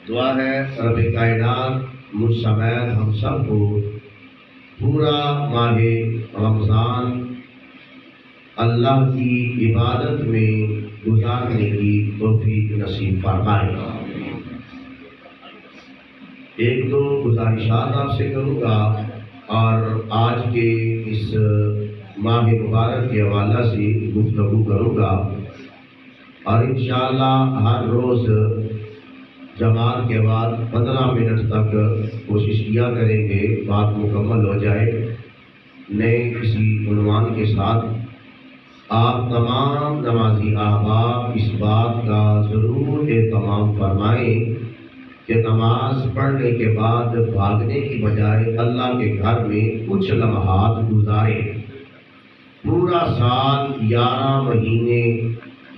دعا ہے رب کائنات مجھ سمیت ہم سب کو پورا ماہ رمضان اللہ کی عبادت میں گزارنے کی توفیق نصیب فرمائے۔ ایک دو گزارشات آپ سے کروں گا اور آج کے اس ماہ مبارک کے حوالہ سے گفتگو کروں گا، اور انشاءاللہ ہر روز جماعت کے بعد 15 منٹ تک کوشش کیا کریں گے بات مکمل ہو جائے۔ نئے کسی عنوان کے ساتھ آپ تمام نمازی احباب اس بات کا ضرور اہتمام فرمائیں کہ نماز پڑھنے کے بعد بھاگنے کی بجائے اللہ کے گھر میں کچھ لمحات گزاریں۔ پورا سال 11 مہینے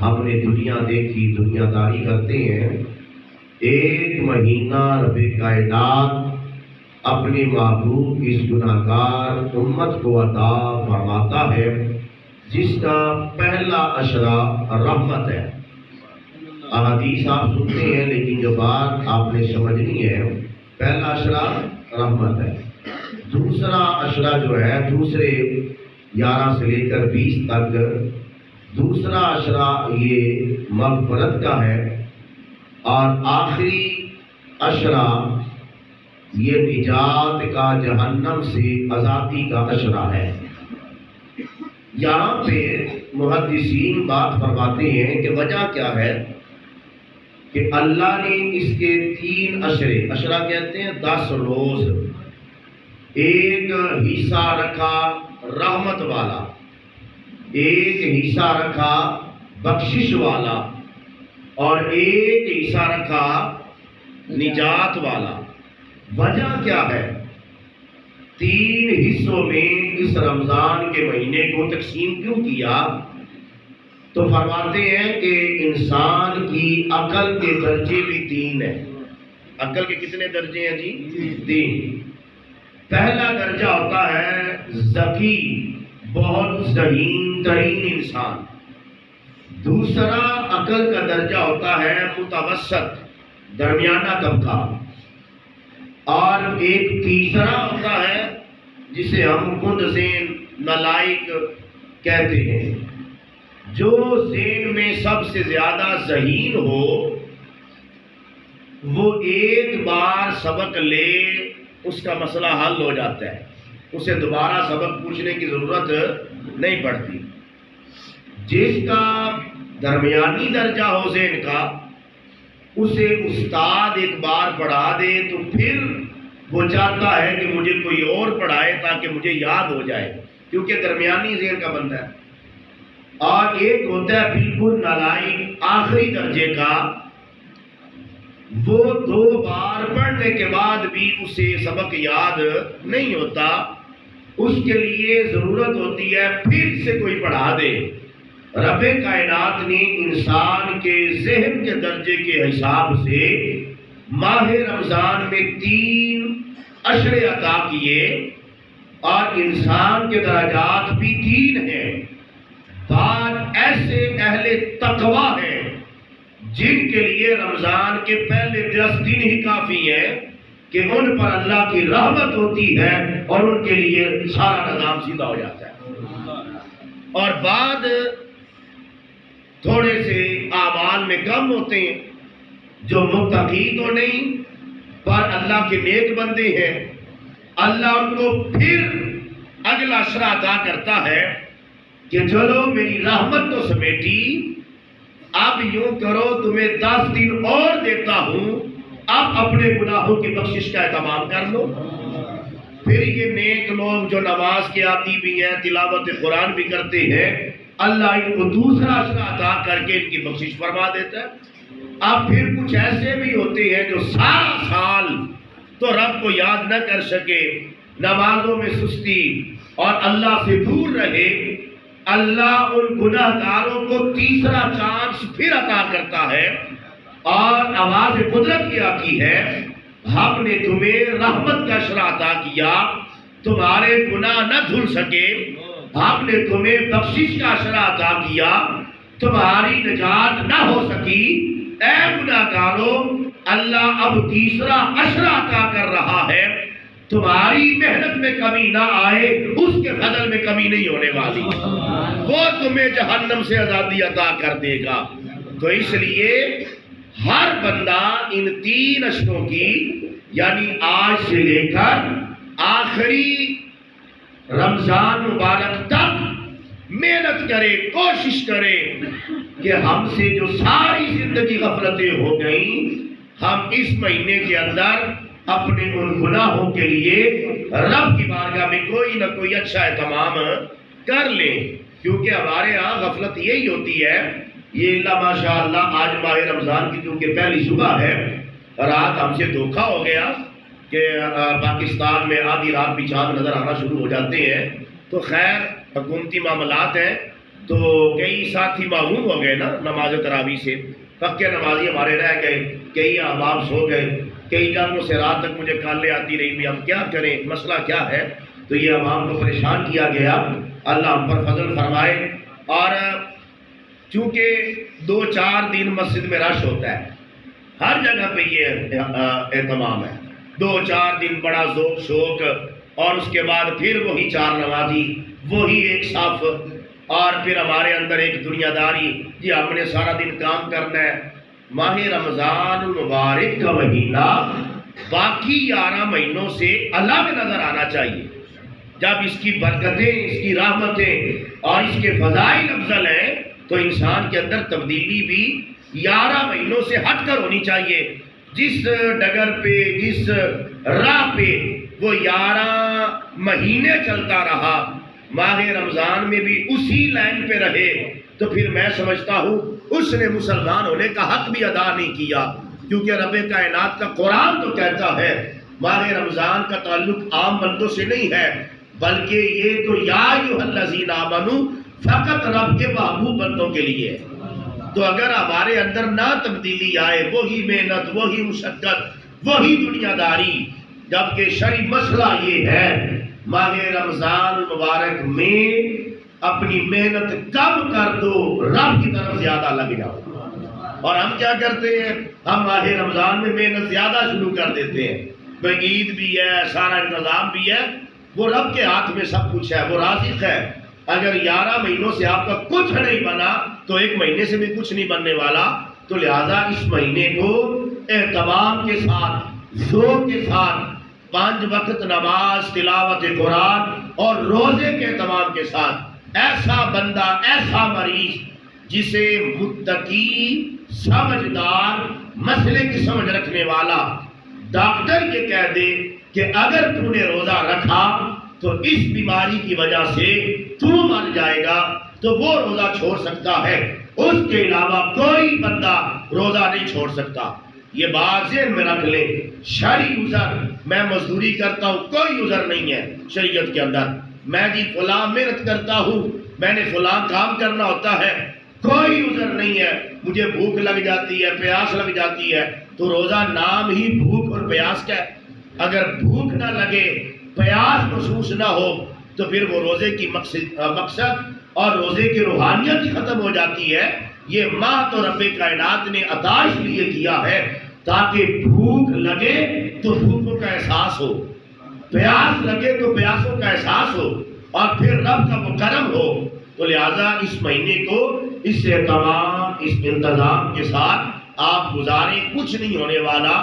ہم نے دنیا دیکھی، دنیا داری کرتے ہیں، ایک مہینہ رب کائنات اپنے محبوب اس گناہگار امت کو عطا فرماتا ہے، جس کا پہلا عشرہ رحمت ہے۔ احادیث آپ سنتے ہیں، لیکن جو بات آپ نے سمجھنی ہے، پہلا عشرہ رحمت ہے، دوسرا عشرہ جو ہے دوسرے 11 سے لے کر 20 تک، دوسرا عشرہ یہ مغفرت کا ہے، اور آخری عشرہ یہ نجات کا، جہنم سے آزادی کا عشرہ ہے۔ یہاں پہ محدثین بات فرماتے ہیں کہ وجہ کیا ہے کہ اللہ نے اس کے 3 عشرہ کہتے ہیں 10 روز، ایک حصہ رکھا رحمت والا، ایک حصہ رکھا بخشش والا، اور ایک حصہ رکھا نجات والا۔ وجہ کیا ہے؟ 3 حصوں میں اس رمضان کے مہینے کو تقسیم کیوں کیا؟ تو فرماتے ہیں کہ انسان کی عقل کے درجے بھی 3 ہیں۔ عقل کے کتنے درجے ہیں جی؟ 3۔ پہلا درجہ ہوتا ہے ذکی، بہت ذہین ترین انسان۔ دوسرا عقل کا درجہ ہوتا ہے متوسط، درمیانہ طبقہ، اور ایک تیسرا ہوتا ہے جسے ہم کند ذہن، نالائق کہتے ہیں۔ جو ذہن میں سب سے زیادہ ذہین ہو وہ ایک بار سبق لے اس کا مسئلہ حل ہو جاتا ہے، اسے دوبارہ سبق پوچھنے کی ضرورت نہیں پڑتی۔ جس کا درمیانی درجہ ہو ذہن کا، اسے استاد ایک بار پڑھا دے تو پھر وہ چاہتا ہے کہ مجھے کوئی اور پڑھائے تاکہ مجھے یاد ہو جائے، کیونکہ درمیانی ذہن کا بندہ ہے۔ اور ایک ہوتا ہے بالکل نالائق، آخری درجے کا، وہ 2 بار پڑھنے کے بعد بھی اسے سبق یاد نہیں ہوتا، اس کے لیے ضرورت ہوتی ہے پھر سے کوئی پڑھا دے۔ رب کائنات نے انسان کے ذہن کے درجے کے حساب سے ماہ رمضان میں 3 عشرے عطا کیے، اور انسان کے درجات بھی 3 ہیں۔ بعد ایسے اہل تقویٰ ہیں جن کے لیے رمضان کے پہلے 10 دن ہی کافی ہیں کہ ان پر اللہ کی رحمت ہوتی ہے اور ان کے لیے سارا نظام سیدھا ہو جاتا ہے۔ اور بعد تھوڑے سے اعمال میں کم ہوتے ہیں، جو متقی تو نہیں پر اللہ کے نیک بندے ہیں، اللہ ان کو پھر اگلا عشرہ عطا کرتا ہے کہ چلو میری رحمت تو سمیٹی، اب یوں کرو تمہیں 10 دن اور دیتا ہوں، اب اپنے گناہوں کی بخشش کا اہتمام کر لو۔ پھر یہ نیک لوگ جو نماز کے عادی بھی ہیں، تلاوت قرآن بھی کرتے ہیں، اللہ ان کو دوسرا عشرہ عطا کر کے ان کی بخشش فرما دیتا ہے۔ اب پھر کچھ ایسے بھی ہوتے ہیں جو سارا سال تو رب کو یاد نہ کر سکے، نمازوں میں سستی اور اللہ سے دور رہے، اللہ ان گناہ گاروں کو تیسرا چانس پھر عطا کرتا ہے، اور آواز قدرت یہ آتی ہے، ہم نے تمہیں رحمت کا عشرہ عطا کیا، تمہارے گناہ نہ دھل سکے، ہم نے تمہیں بخشش کا عشرہ عطا کیا، تمہاری نجات نہ ہو سکی، اے گناہگاروں اللہ اب تیسرا عشرہ عطا کر رہا ہے، تمہاری محنت میں کمی نہ آئے، اس کے فضل میں کمی نہیں ہونے والی، وہ تمہیں جہنم سے آزادی عطا کر دے گا۔ تو اس لیے ہر بندہ ان 3 عشروں کی، یعنی آج سے لے کر آخری رمضان مبارک تک محنت کرے، کوشش کرے کہ ہم سے جو ساری زندگی غفلتیں ہو گئیں، ہم اس مہینے کے اندر اپنے ان گناہوں کے لیے رب کی بارگاہ میں کوئی نہ کوئی اچھا اہتمام کر لیں، کیونکہ ہمارے ہاں غفلت یہی ہوتی ہے۔ یہ اللہ ماشاء اللہ آج ماہ رمضان کی چونکہ پہلی صبح ہے، رات ہم سے دھوکہ ہو گیا کہ پاکستان میں آدھی رات بھی چاند نظر آنا شروع ہو جاتے ہیں، تو خیر حکومتی معاملات ہیں، تو کئی ساتھی محروم ہو گئے نا نماز تراویح سے، پکے نمازی ہمارے رہ گئے، کئی احباب سو گئے، کئی جانوں سے رات تک مجھے کالیں آتی رہی بھی ہم کیا کریں، مسئلہ کیا ہے، تو یہ عوام کو پریشان کیا گیا، اللہ ہم پر فضل فرمائے۔ اور چونکہ 2-4 دن مسجد میں رش ہوتا ہے، ہر جگہ پہ یہ اہتمام ہے، 2-4 دن بڑا ذوق شوق، اور اس کے بعد پھر وہی 4 نمازی، وہی ایک صف، اور پھر ہمارے اندر ایک دنیا داری، جی ہم نے سارا دن کام کرنا ہے۔ ماہ رمضان المبارک کا مہینہ باقی 11 مہینوں سے الگ نظر آنا چاہیے، جب اس کی برکتیں، اس کی رحمتیں اور اس کے فضائل افضل ہیں، تو انسان کے اندر تبدیلی بھی 11 مہینوں سے ہٹ کر ہونی چاہیے۔ جس ڈگر پہ، جس راہ پہ وہ 11 مہینے چلتا رہا، ماہ رمضان میں بھی اسی لائن پہ رہے، تو پھر میں سمجھتا ہوں اس نے مسلمان ہونے کا حق بھی ادا نہیں کیا، کیونکہ رب کائنات کا قرآن تو کہتا ہے ماہ رمضان کا تعلق عام بندوں سے نہیں ہے، بلکہ یہ تو یا ایھا الذین آمنوا فقط رب کے محبوب بندوں کے لیے ہے۔ تو اگر ہمارے اندر نہ تبدیلی آئے، وہی محنت، وہی مشقت، وہی دنیا داری، جبکہ شرعی مسئلہ یہ ہے ماہ رمضان المبارک میں اپنی محنت کم کر دو، رب کی طرف زیادہ لگ جاؤ۔ اور ہم کیا کرتے ہیں، ہم ماہ رمضان میں محنت زیادہ شروع کر دیتے ہیں، بھئی عید بھی ہے، سارا انتظام بھی ہے، وہ رب کے ہاتھ میں سب کچھ ہے، وہ رازق ہے۔ اگر 11 مہینوں سے آپ کا کچھ نہیں بنا تو 1 مہینے سے بھی کچھ نہیں بننے والا۔ تو لہٰذا اس مہینے کو اہتمام کے ساتھ، ذوق کے ساتھ، 5 وقت نماز، تلاوت قرآن اور روزے کے اہتمام کے ساتھ، ایسا بندہ، ایسا مریض جسے متقی، سمجھدار، مسئلے کی سمجھ رکھنے والا ڈاکٹر یہ کہہ دے کہ اگر تو نے روزہ رکھا تو اس بیماری کی وجہ سے تو مر جائے گا، تو وہ روزہ چھوڑ سکتا ہے، اس کے علاوہ کوئی بندہ روزہ نہیں چھوڑ سکتا۔ یہ بات ذہن میں رکھ لیں، شرعی عذر، میں مزدوری کرتا ہوں، کوئی عذر نہیں ہے شریعت کے اندر، میں جی فلاں محنت کرتا ہوں، میں نے فلاں کام کرنا ہوتا ہے، کوئی عذر نہیں ہے، مجھے بھوک لگ جاتی ہے، پیاس لگ جاتی ہے، تو روزہ نام ہی بھوک اور پیاس کا ہے۔ اگر بھوک نہ لگے، پیاس محسوس نہ ہو، تو پھر وہ روزے کی مقصد اور روزے کی روحانیت ہی ختم ہو جاتی ہے۔ یہ ماہ تو رب کائنات نے عطا اس لیے کیا ہے تاکہ بھوک لگے تو بھوکوں کا احساس ہو، پیاس لگے تو پیاسوں کا احساس ہو، اور پھر رب کا وہ کرم ہو۔ تو لہٰذا اس مہینے کو اس اہتمام، اس انتظام کے ساتھ آپ گزاریں، کچھ نہیں ہونے والا،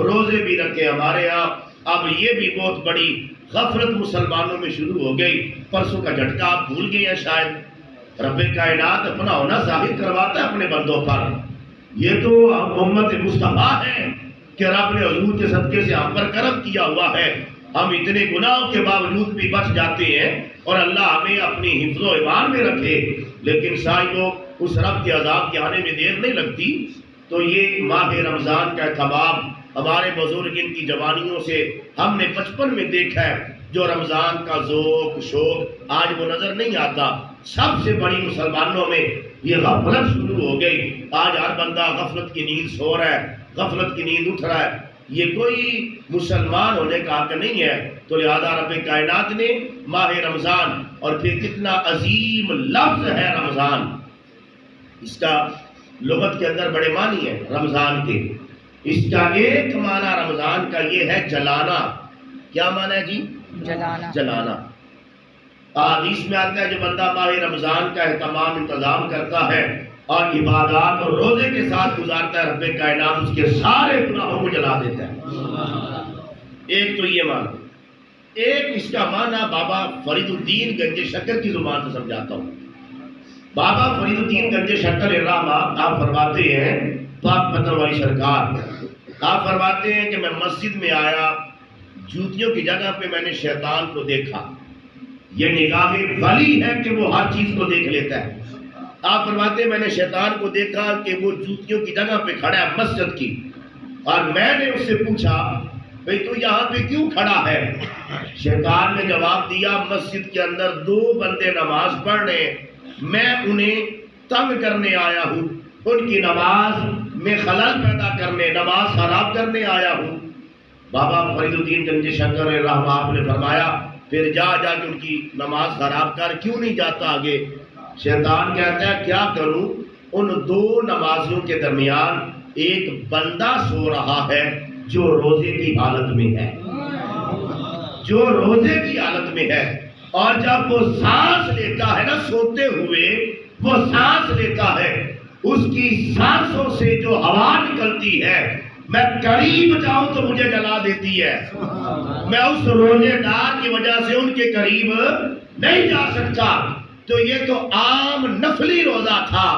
روزے بھی رکھیں۔ ہمارے ہاں اب یہ بھی بہت بڑی غفلت مسلمانوں میں شروع ہو گئی، پرسوں کا جھٹکا آپ بھول گئے ہیں شاید۔ رب کائنات اپنا ہونا ظاہر کرواتا ہے اپنے بندوں پر، یہ تو امت مصطفیٰ ہے کہ رب نے حضور کے صدقے سے ہم پر کرم کیا ہوا ہے، ہم اتنے گناہوں کے باوجود بھی بچ جاتے ہیں، اور اللہ ہمیں اپنی حفظ و ایمان میں رکھے۔ لیکن سائنوں اس رب کے عذاب کے آنے میں دیر نہیں لگتی۔ تو یہ ماہ رمضان کا اہتمام، ہمارے بزرگ ان کی جوانیوں سے ہم نے 55 میں دیکھا ہے، جو رمضان کا ذوق شوق آج وہ نظر نہیں آتا۔ سب سے بڑی مسلمانوں میں یہ غفلت شروع ہو گئی، آج ہر بندہ غفلت کی نیند سو رہا ہے، غفلت کی نیند اٹھ رہا ہے، یہ کوئی مسلمان ہونے کا حق نہیں ہے۔ تو لہذا رب کائنات نے ماہ رمضان، اور پھر کتنا عظیم لفظ ہے رمضان، اس کا لغت کے اندر بڑے معنی ہیں رمضان کے۔ اس کا ایک معنی رمضان کا یہ ہے جلانا. کیا معنی ہے جی؟ جلانا. حدیث میں آتا ہے جو بندہ ماہ رمضان کا اہتمام انتظام کرتا ہے اور عبادات اور روزے کے ساتھ گزارتا ہے، رب کائنات اس کے سارے گناہوں کو جلا دیتا ہے. ایک تو یہ معنی. ایک اس کا معنی بابا فرید الدین گنج شکر کی زبان سے سمجھاتا ہوں. بابا فرید الدین گنج شکر الرحمہ آپ فرماتے ہیں، پاک پتر والی سرکار آپ فرماتے ہیں کہ میں مسجد میں آیا، جوتیوں کی جگہ پہ میں نے شیطان کو دیکھا. یہ نگاہ ولی ہے کہ وہ ہر چیز کو دیکھ لیتا ہے. آپ فرماتے ہیں میں نے شیطان کو دیکھا کہ وہ جوتیوں کی جگہ پہ کھڑا ہے مسجد کی، اور میں نے اس سے پوچھا بھئی تو یہاں پہ کیوں کھڑا ہے؟ شیطان نے جواب دیا مسجد کے اندر 2 بندے نماز پڑھ رہے ہیں، میں انہیں تنگ کرنے آیا ہوں، ان کی نماز میں خلل پیدا کرنے، نماز خراب کرنے آیا ہوں. بابا فرید الدین گنج شکر الرحمہ آپ نے فرمایا پھر جا کے ان کی نماز خراب کر، کیوں نہیں جاتا آگے؟ شیطان کہتا ہے کیا کروں، ان 2 نمازیوں کے درمیان ایک بندہ سو رہا ہے جو روزے کی حالت میں ہے، جو روزے کی حالت میں ہے، اور جب وہ سانس لیتا ہے نا سوتے ہوئے، وہ سانس لیتا ہے، اس کی سانسوں سے جو ہوا نکلتی ہے میں قریب جاؤں تو مجھے جلا دیتی ہے. میں اس روزے دار کی وجہ سے ان کے قریب نہیں جا سکتا. تو یہ تو عام نفلی روزہ تھا.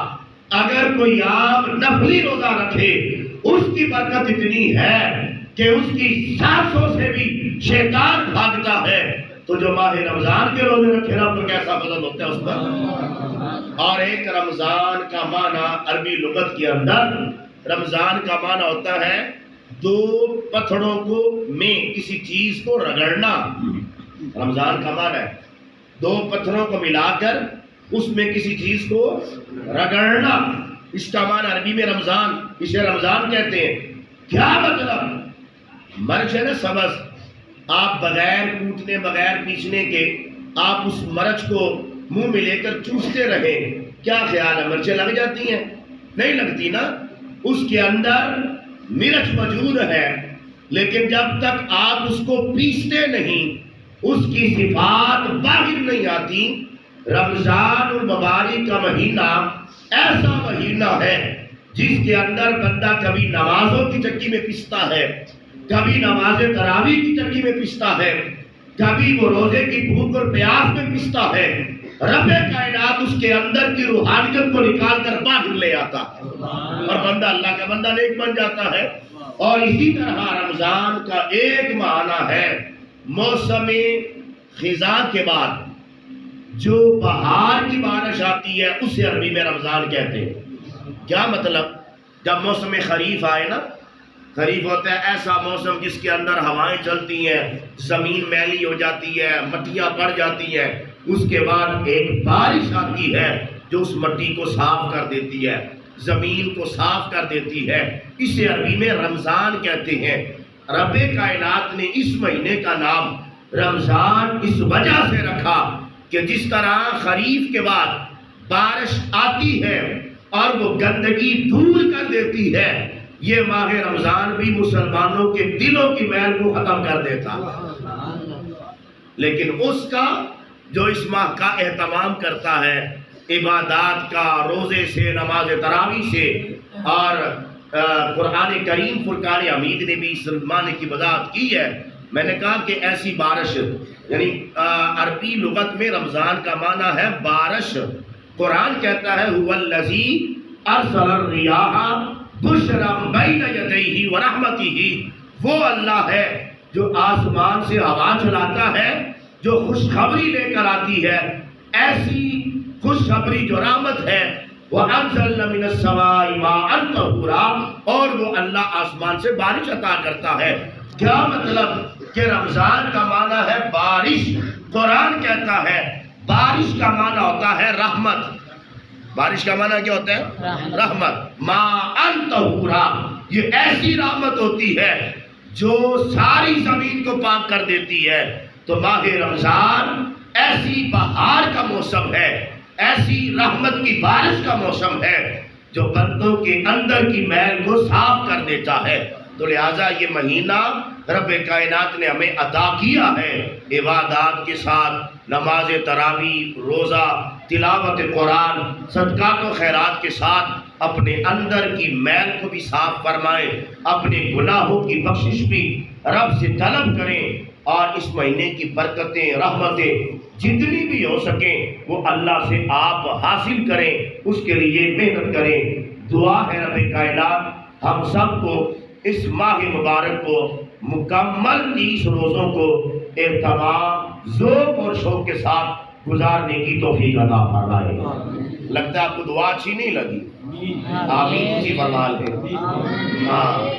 اگر کوئی عام نفلی روزہ رکھے اس کی برکت اتنی ہے کہ اس کی سانسوں سے بھی شیطان بھاگتا ہے، تو جو ماہ رمضان کے روزے رکھے نا تو کیسا فضل ہوتا ہے اس پر. اور ایک رمضان کا معنی عربی لغت کے اندر رمضان کا معنی ہوتا ہے 2 پتھروں کو میں کسی چیز کو رگڑنا. رمضان کا معنی ہے 2 پتھروں کو ملا کر اس میں کسی چیز کو رگڑنا. اس کا معنی عربی میں رمضان، اسے رمضان کہتے ہیں. کیا مطلب؟ مرچ ہے نا سبز، آپ بغیر کوٹنے بغیر پیسنے کے آپ اس مرچ کو منہ میں لے کر چوستے رہیں، کیا خیال ہے مرچیں لگ جاتی ہیں؟ نہیں لگتی نا. اس کے اندر مرچ موجود ہے، لیکن جب تک آپ اس کو پیستے نہیں اس کی صفات باہر نہیں آتی. رمضان المبارک کا مہینہ ایسا مہینہ ہے جس کے اندر بندہ کبھی نمازوں کی چکی میں پستا ہے، کبھی نماز تراویح کی چکی میں پستا ہے، کبھی وہ روزے کی بھوک اور پیاس میں پستا ہے. رب کائنات اس کے اندر کی روحانیت کو نکال کر باہر لے آتا اور بندہ اللہ کا بندہ نیک بن جاتا ہے. اور اسی طرح رمضان کا ایک معنی ہے موسم خزاں کے بعد جو بہار کی بارش آتی ہے اسے عربی میں رمضان کہتے ہیں. کیا مطلب؟ جب موسم خریف آئے نا، خریف ہوتا ہے ایسا موسم جس کے اندر ہوائیں چلتی ہیں، زمین میلی ہو جاتی ہے، مٹیاں پڑ جاتی ہیں، اس کے بعد ایک بارش آتی ہے جو اس مٹی کو صاف کر دیتی ہے، زمین کو صاف کر دیتی ہے. اسے عربی میں رمضان کہتے ہیں. رب کائنات نے اس مہینے کا نام رمضان اس وجہ سے رکھا کہ جس طرح خریف کے بعد بارش آتی ہے اور وہ گندگی دور کر دیتی ہے، یہ ماہ رمضان بھی مسلمانوں کے دلوں کی میل کو ختم کر دیتا. لیکن اس کا جو اس ماہ کا اہتمام کرتا ہے عبادات کا، روزے سے، نماز تراویح سے، اور قرآن کریم فرقان حمید نے بھی اس معنی کی وضاحت کی ہے. میں نے کہا کہ ایسی بارش، یعنی عربی لغت میں رمضان کا معنی ہے بارش. قرآن کہتا ہے هو الذی ارسل الریاح بشرا بین یدیہ ورحمتہ، وہ اللہ ہے جو آسمان سے ہوا چلاتا ہے، جو خوشخبری لے کر آتی ہے. ایسی خوشخبری جو رحمت ہے. وَأَنزَلْنَا مِنَ السَّمَاءِ مَاءً طَهُورًا، اور وہ اللہ آسمان سے بارش عطا کرتا ہے. کیا مطلب؟ کہ رمضان کا معنی ہے بارش. قرآن کہتا ہے بارش کا معنی ہوتا ہے رحمت. بارش کا معنی کیا ہوتا ہے؟ رحمت. مَاءً طَهُورًا، یہ ایسی رحمت ہوتی ہے جو ساری زمین کو پاک کر دیتی ہے. تو ماہ رمضان ایسی بہار کا موسم ہے، ایسی رحمت کی بارش کا موسم ہے جو بندوں کے اندر کی میل کو صاف کر دیتا ہے. تو لہٰذا یہ مہینہ رب کائنات نے ہمیں عطا کیا ہے عبادات کے ساتھ، نماز تراویح، روزہ، تلاوت قرآن، صدقات و خیرات کے ساتھ اپنے اندر کی میل کو بھی صاف فرمائیں، اپنے گناہوں کی بخشش بھی رب سے طلب کریں، اور اس مہینے کی برکتیں، رحمتیں جتنی بھی ہو سکیں وہ اللہ سے آپ حاصل کریں، اس کے لیے محنت کریں۔ دعا ہے رب کائنات ہم سب کو اس ماہ مبارک کو مکمل 30 روزوں کو اہتمام، ذوق اور شوق کے ساتھ گزارنے کی توفیق عطا فرمائے۔ لگتا ہے آپ کو دعا اچھی نہیں لگی؟ آمین جی فرما لیں۔ ہاں